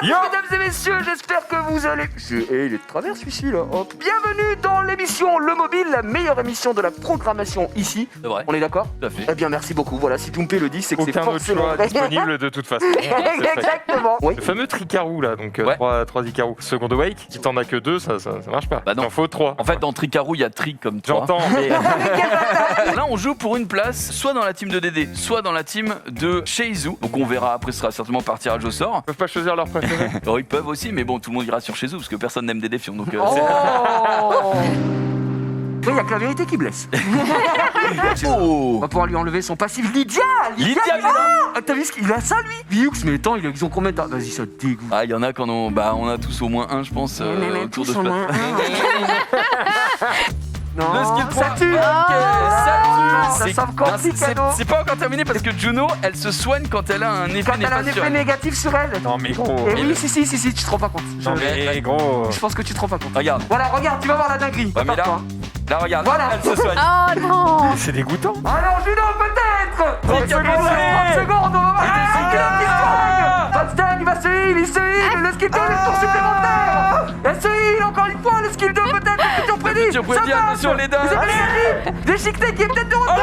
Mesdames et messieurs, j'espère que vous allez... il est de travers celui-ci là. Hop. Bienvenue dans l'émission Le Mobile, la meilleure émission de la programmation ici. C'est vrai. On est d'accord? Tout à fait. Eh bien merci beaucoup. Voilà, si Toumpe le dit, c'est que c'est Aucun autre forcément choix vrai. disponible de toute façon. Exactement. Oui. Le fameux Tricarou là, donc Ouais. 3 Icarus. Second Awake, si t'en as que 2, ça marche pas. Bah non. T'en faut 3. En fait, dans Tricarou, il y a Tri comme toi. J'entends. Et- Là, on joue pour une place, soit dans la team de Dédé, soit dans la team de Sheizu. Donc on verra, après ce sera certainement par tirage au sort. Ils peuvent pas choisir leur préféré. Alors ils peuvent aussi, mais bon, tout le monde ira sur Sheizu parce que personne n'aime Dédé Fion. Donc Oh. Oui, il n'y a que la vérité qui blesse. On Oh va pouvoir lui enlever son passif. Lydia, il est là. Ah, t'as vu ce qu'il a ça lui? Vioux, mais attends, ils ont combien de... Vas-y, ça te dégoûte. Ah, il y en a qui en ont... Bah, on a tous au moins un, je pense, autour de ce plateau. Non, Le skill ça 3. tue. Ok, ça tue. Ça sent encore petit cadeau. C'est pas encore terminé parce que Juno, elle se soigne quand elle a un effet Quand elle a un néfaste sur effet elle. négatif sur elle. Non mais gros. Et oui, si, tu te rends pas compte. Non mais gros. Je pense que tu te rends pas compte. Regarde, Voilà, regarde, tu vas voir la dinguerie. ouais, mais là, Attends, là, regarde, Voilà. elle se soigne. Oh non! C'est dégoûtant. Alors, Juno, peut-être 30 secondes. 30 secondes, on va voir. Touchdown, il va se heal, il se heal. Le skill 2, le tour supplémentaire. Elle se heal, encore une fois, le skill 2, peut-être. Le futur prédit. futur prédit, Ça passe. attention, les dents. Les effets négatifs. Déchiqueté qui est peut-être de retour.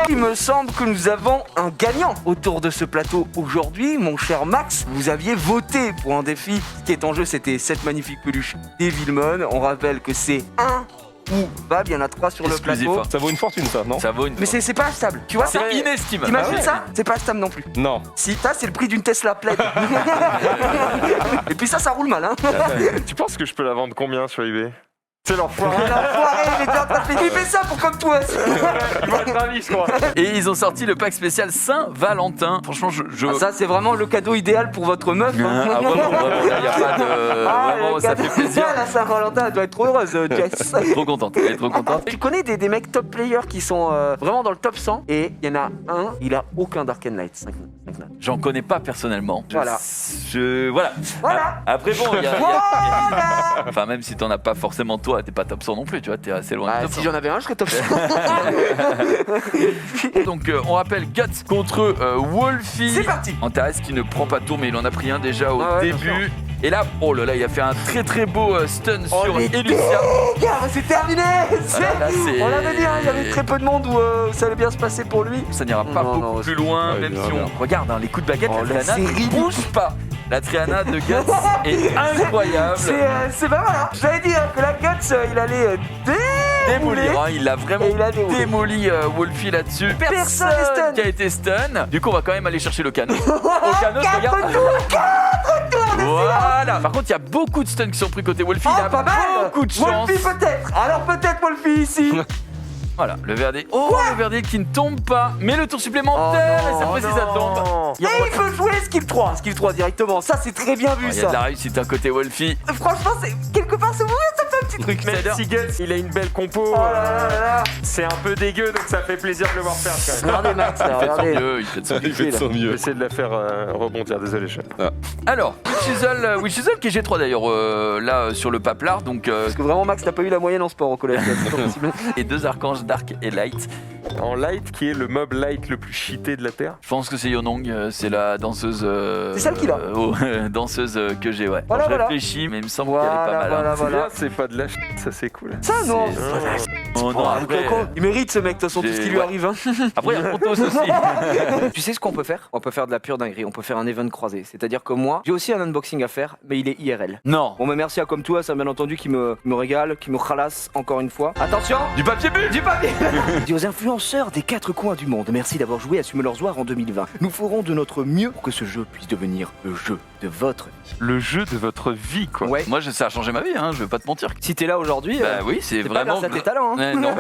Il me semble que nous avons un gagnant autour de ce plateau aujourd'hui, mon cher Max. Vous aviez voté pour un défi. Ce qui est en jeu, c'était cette magnifique peluche Devilmon. On rappelle que c'est un ou Fab, il y en a 3 sur Exclusif, le plateau. hein. Ça vaut une fortune ça, non? Ça vaut une... Mais c'est pas stable, tu vois ça? C'est inestimable. T'imagines Ah ouais. ça? C'est pas stable non plus. Non. Si ça, c'est le prix d'une Tesla pleine. Et puis ça roule mal, hein. Tu penses que je peux la vendre combien sur eBay? C'est l'enfoiré. L'enfoiré, il était en train de faire. Il fait ça pour comme toi. Il va être ravi, je crois. Et ils ont sorti le pack spécial Saint-Valentin. Franchement, je... Ah, ça, c'est vraiment le cadeau idéal pour votre meuf. Hein. Ah, vraiment, il n'y a pas de... vraiment, le ça cadeau fait plaisir. idéal à Saint-Valentin, elle doit être trop heureuse, Jess. Trop contente, elle est trop contente. Tu connais des mecs top players qui sont vraiment dans le top 100 et il y en a un, il a aucun Dark Knight 5 notes. J'en connais pas personnellement. Voilà. Voilà. Voilà. Après, bon, il y a... Voilà. Enfin, même si t'en as pas forcément toi, t'es pas top 100 non plus, tu vois, t'es assez loin Bah, du top si 100. j'en avais un, je serais top 100. Donc, on rappelle Guts contre Wolfie. C'est parti. Antares qui ne prend pas de tour, mais il en a pris un déjà au Ah ouais, bien début. Et là, oh là là, il a fait un très très beau stun sur les Elucia. Regarde, c'est terminé. Là, c'est- On l'avait dit, hein, il y avait très peu de monde où ça allait bien se passer pour lui. Ça n'ira pas Non, beaucoup non, plus loin, ouais, même bien, si bien. on regarde hein, les coups de baguette, Oh, la la Triana série ne bouge pas. La Triana de Guts est incroyable. C'est pas mal, hein. Je t'avais dit hein, que la Guts, il allait démouler. Démolir, hein, il a vraiment Et il a démoli Wolfie là-dessus. Personne n'est stun. qui a été stun. Du coup, on va quand même aller chercher le canot. Au canot, regarde. 4 tours de Voilà. Par contre, il y a beaucoup de stuns qui sont pris côté Wolfie. Il Oh, a pas mal. beaucoup de chance. Wolfie peut-être. Alors peut-être Wolfie ici. Voilà, le verdict. Oh, le verdict qui ne tombe pas. Mais le tour supplémentaire, et cette fois-ci, ça tombe. Et il peut jouer skill 3. Skill 3 directement. Ça, c'est très bien vu, Il y a de la ça. réussite à côté Wolfie. Franchement, c'est quelque part, c'est vrai, ça fait un petit truc. Même C'est-à-dire- si Guts, il a une belle compo, Oh là là là là. c'est un peu dégueu, donc ça fait plaisir de le voir perdre quand même. Regardez Max, là, Il fait de son regardez. mieux, il fait de son mieux. Il fait de son mieux. J'essaie de la faire rebondir, désolé chef. Alors, Witchizel qui est G3 d'ailleurs, là sur le paplard, donc Parce que vraiment, Max, t'as pas eu la moyenne en sport au collège. là, c'est pas possible. et deux archanges Dark et Light. En light, qui est le mob light le plus cheaté de la Terre. Je pense que c'est Yonong, c'est la danseuse. C'est celle qu'il a. Danseuse que j'ai, ouais. Voilà, Je voilà. réfléchis, mais il me semble qu'elle est pas mal. hein. C'est bien, c'est pas de la ça c'est cool. Ça, non. Oh, non, après, Il mérite ce mec, de toute façon, tout ce qui lui Ouais. arrive. Hein. après, il y a Protoss aussi. Tu sais ce qu'on peut faire? On peut faire de la pure dinguerie, on peut faire un event croisé. C'est-à-dire que moi, j'ai aussi un unboxing à faire, mais il est IRL. Non. Bon, mais merci à Comme Toi, ça bien entendu, qui me régale, qui me khalasse encore une fois. Attention! Du papier bulle. Du papier! Dis aux influenceurs des 4 coins du monde, merci d'avoir joué à Summelorsoir en 2020. Nous ferons de notre mieux pour que ce jeu puisse devenir le jeu de votre vie. Le jeu de votre vie quoi. Ouais. Moi, ça a changé ma vie, hein, je vais pas te mentir. Si t'es là aujourd'hui, Bah oui, c'est c'est pas vraiment. grâce à tes talents. Hein. Ouais, non.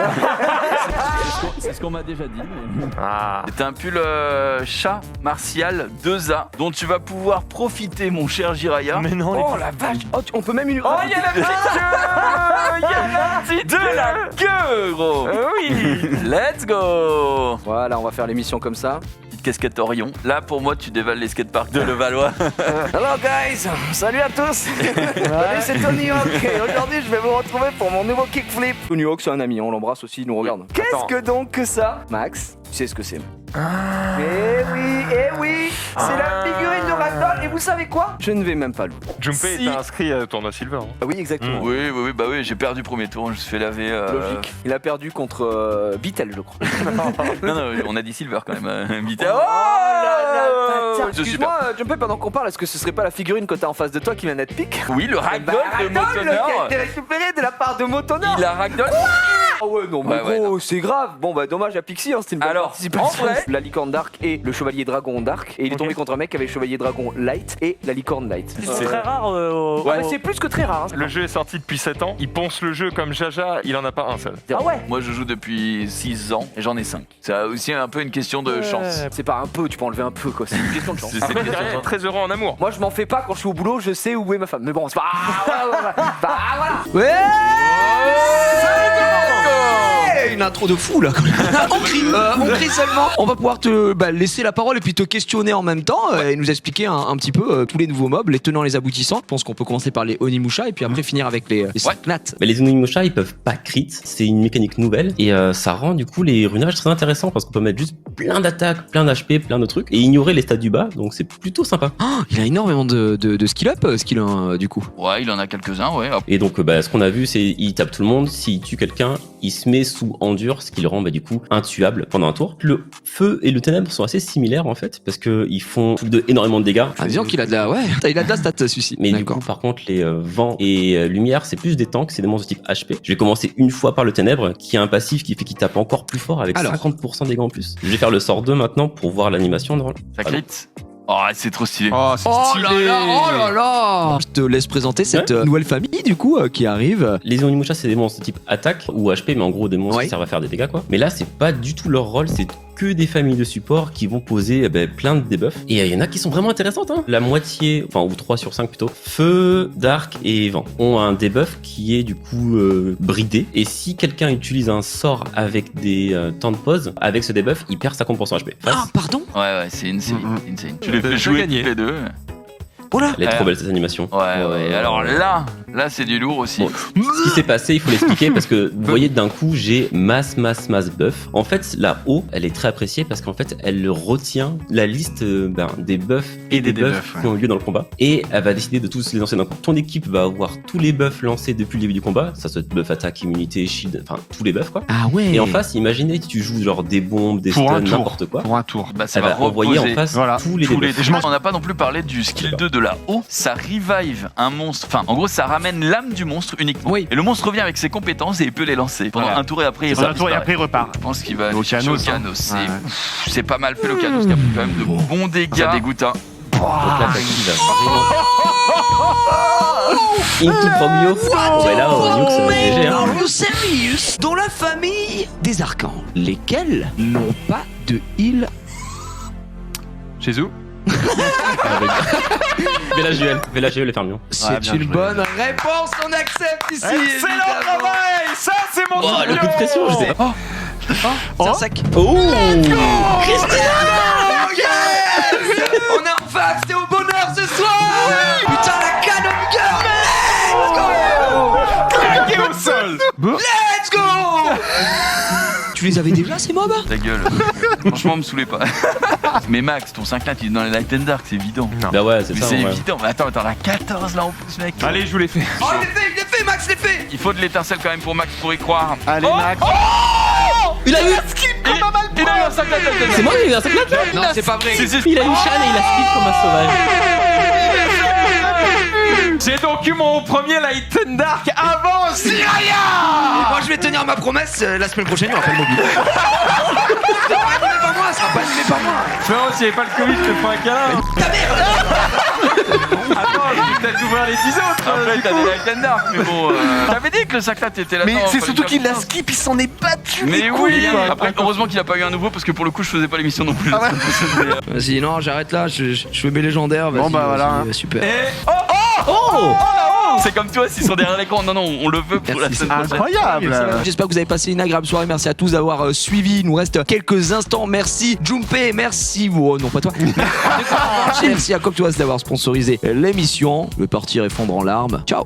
C'est ce qu'on m'a déjà dit. mais- Ah. C'est un pull chat martial 2A dont tu vas pouvoir profiter, mon cher Jiraya. Mais non, Oh la vache! Oh, on peut même une. Oh, il y a la petite queue! Il y a la petite de la queue, gros! oui. Let's go! Voilà, on va faire l'émission comme ça. Petite casquette Orion. Là, pour moi, tu dévales les skateparks de Levallois. Hello guys! Salut à tous! Salut, c'est Tony Hawk et aujourd'hui je vais vous retrouver pour mon nouveau kickflip. Tony Hawk, c'est un ami, on l'embrasse aussi, il nous regarde. Qu'est-ce que donc que ça, Max? Tu sais ce que c'est. Eh oui, c'est la figurine de Ragdoll. Et vous savez quoi? Je ne vais même pas l'ouvrir. Junpei était inscrit à tournoi Silver. Hein. Ah oui, exactement. Oui, bah oui, j'ai perdu le premier tour, je me suis fait laver. Logique. Il a perdu contre Vitel, je crois. Non, on a dit Silver quand même. Vitel. Oh là là, C'est excuse-moi, Junpei, pendant qu'on parle, est-ce que ce serait pas la figurine que t'as en face de toi qui vient d'être pique? Oui, le Ragdoll de Ragdoll, Motonor. qui a été récupéré de la part de Motonor. Il a Ragdoll. Ah ouais, non, mais Ouais, gros, c'est grave. Bon, bah, dommage à Pixie, hein, c'était une bonne Alors, participation. en vrai- La licorne Dark et le chevalier dragon Dark. Et il est tombé contre un mec qui avait le chevalier dragon Light et la licorne Light. C'est très rare. Ouais, mais c'est plus que très rare. Hein. Le jeu est sorti depuis 7 ans. Il ponce le jeu comme Jaja, il en a pas un seul. Ah ouais. Moi, je joue depuis 6 ans et j'en ai 5. C'est aussi un peu une question de chance. C'est pas un peu, tu peux enlever un peu quoi, c'est une question de chance. C'est Après, une question de derrière, chance. très heureux en amour. Moi je m'en fais pas quand je suis au boulot, je sais où est ma femme. Mais bon, c'est pas. Voilà. Ouais. Une intro de fou là. on crie seulement. On va pouvoir te laisser la parole et puis te questionner en même temps et nous expliquer un petit peu tous les nouveaux mobs, les tenants, les aboutissants. Je pense qu'on peut commencer par les Onimusha et puis après finir avec les Snat. Mais les Onimusha, ils peuvent pas crit, c'est une mécanique nouvelle et ça rend du coup les runages très intéressants parce qu'on peut mettre juste plein d'attaques, plein d'HP, plein de trucs et ignorer les stats du bas, donc c'est plutôt sympa. Oh, il a énormément de skill up, skill 1 du coup. Ouais, il en a quelques-uns, ouais. Et donc ce qu'on a vu, c'est il tape tout le monde, s'il tue quelqu'un, il se met sous endure, ce qui le rend du coup intuable pendant un tour. Le feu et le ténèbre sont assez similaires en fait parce que ils font énormément de dégâts. Ah, disons qu'il a de la il a de la stat celui-ci. Mais du coup, par contre, les vents et lumière, c'est plus des tanks, c'est des monstres de type HP. Je vais commencer une fois par le ténèbre, qui a un passif qui fait qu'il tape encore plus fort avec 50% de dégâts en plus. Je vais faire le sort 2 maintenant pour voir l'animation devant. Ça crit. Oh, c'est trop stylé. Oh, c'est stylé. Oh là là. Je te laisse présenter cette nouvelle famille du coup qui arrive. Les Onimusha, c'est des monstres de type attaque ou HP, mais en gros des monstres qui servent à faire des dégâts quoi. Mais là, c'est pas du tout leur rôle, c'est que des familles de support qui vont poser plein de debuffs. Et il y en a qui sont vraiment intéressantes. Hein. La moitié, enfin ou 3 sur 5 plutôt, feu, dark et vent ont un debuff qui est du coup bridé. Et si quelqu'un utilise un sort avec des temps de pause, avec ce debuff, il perd 50% HP. Ah pardon. Ouais, c'est insane. Tu les fais jouer tous les deux. Elle est trop belle cette animation. Ouais. Alors là c'est du lourd aussi. Bon, ce qui s'est passé, il faut l'expliquer parce que vous voyez d'un coup j'ai masse buff. En fait la O elle est très appréciée parce qu'en fait elle retient la liste des buffs et des buffs qui ont lieu dans le combat et elle va décider de tous les lancer d'un coup. Ton équipe va avoir tous les buffs lancés depuis le début du combat, ça soit buff attaque, immunité, shield, enfin tous les buffs quoi. Ah ouais. Et en face imaginez que tu joues genre des bombes, des stuns, n'importe quoi. Pour un tour. Bah, ça Elle va envoyer en face tous les debuffs. On n'a pas non plus parlé du skill 2 de la O. Ça revive un monstre. Enfin, en gros, ça ramène l'âme du monstre uniquement. Oui. Et le monstre revient avec ses compétences et il peut les lancer pendant un tour et après il repart. Je pense qu'il va Le aller chercher Ocanos, Ocanos. hein. C'est pas mal fait l'Ocanos qui a pris quand même de bons dégâts. Ça dégoûte, hein. Donc là t'actives vraiment Into Promio. Ouais là Nyux GG hein. Are you serious? Dans la famille des archans, lesquels n'ont pas de heal. Chez où? Vela Juel et Fermion. C'est une bonne réponse, on accepte ici. Excellent travail. Ça, c'est mon Oh le coup de pression, je sais pas. C'est un sac. Oh On a enfin accès au bonheur ce soir. Putain la Cannon Girl. Claqué au sol. Let's go. Tu les avais déjà ces mobs? Ta gueule. Franchement, me saoulez pas. Mais Max, ton 5 là, il est dans les Light and Dark, c'est évident. Bah ouais c'est Mais ça. c'est Ouais. évident. Mais attends, la 14 là en plus, mec. Allez, je vous l'ai fait. Oh il est fait Max, il est fait. Il faut de l'étincelle quand même pour Max pour y croire. Allez, Max. Il a eu. Il a eu un 5 là. C'est moi qui ai eu un sac là. Non c'est pas vrai. Si. Il a eu Shan et il a skip comme un sauvage. J'ai donc eu mon premier Light and Dark avant Siraya. Et moi je vais tenir ma promesse, la semaine prochaine il y aura pas le mobile. Ça sera pas animé par moi, ça sera pas animé par moi. Non, s'il n'y avait pas le Covid, je te ferais un câlin. Ta merde. Attends, je vais peut-être ouvrir les 10 autres. Après, du t'as coup. des Light and Dark, mais bon. T'avais dit que le 5 là, t'étais là. Mais c'est surtout qu'il l'a skip, il s'en est battu. Mais les oui. couilles, quoi. Après, heureusement qu'il a pas eu un nouveau parce que pour le coup, je faisais pas l'émission non plus. Vas-y, non, j'arrête là, je fais mes légendaires. Bon, bah, voilà, vas-y, hein. super. C'est comme toi, s'ils sont derrière l'écran. Non, on le veut pour la Merci, semaine prochaine. Incroyable. J'espère que vous avez passé une agréable soirée. Merci à tous d'avoir suivi. Il nous reste quelques instants. Merci Junpei, merci vous. Non, pas toi. Merci à Coctoise d'avoir sponsorisé l'émission. Je vais partir et fondre en larmes. Ciao.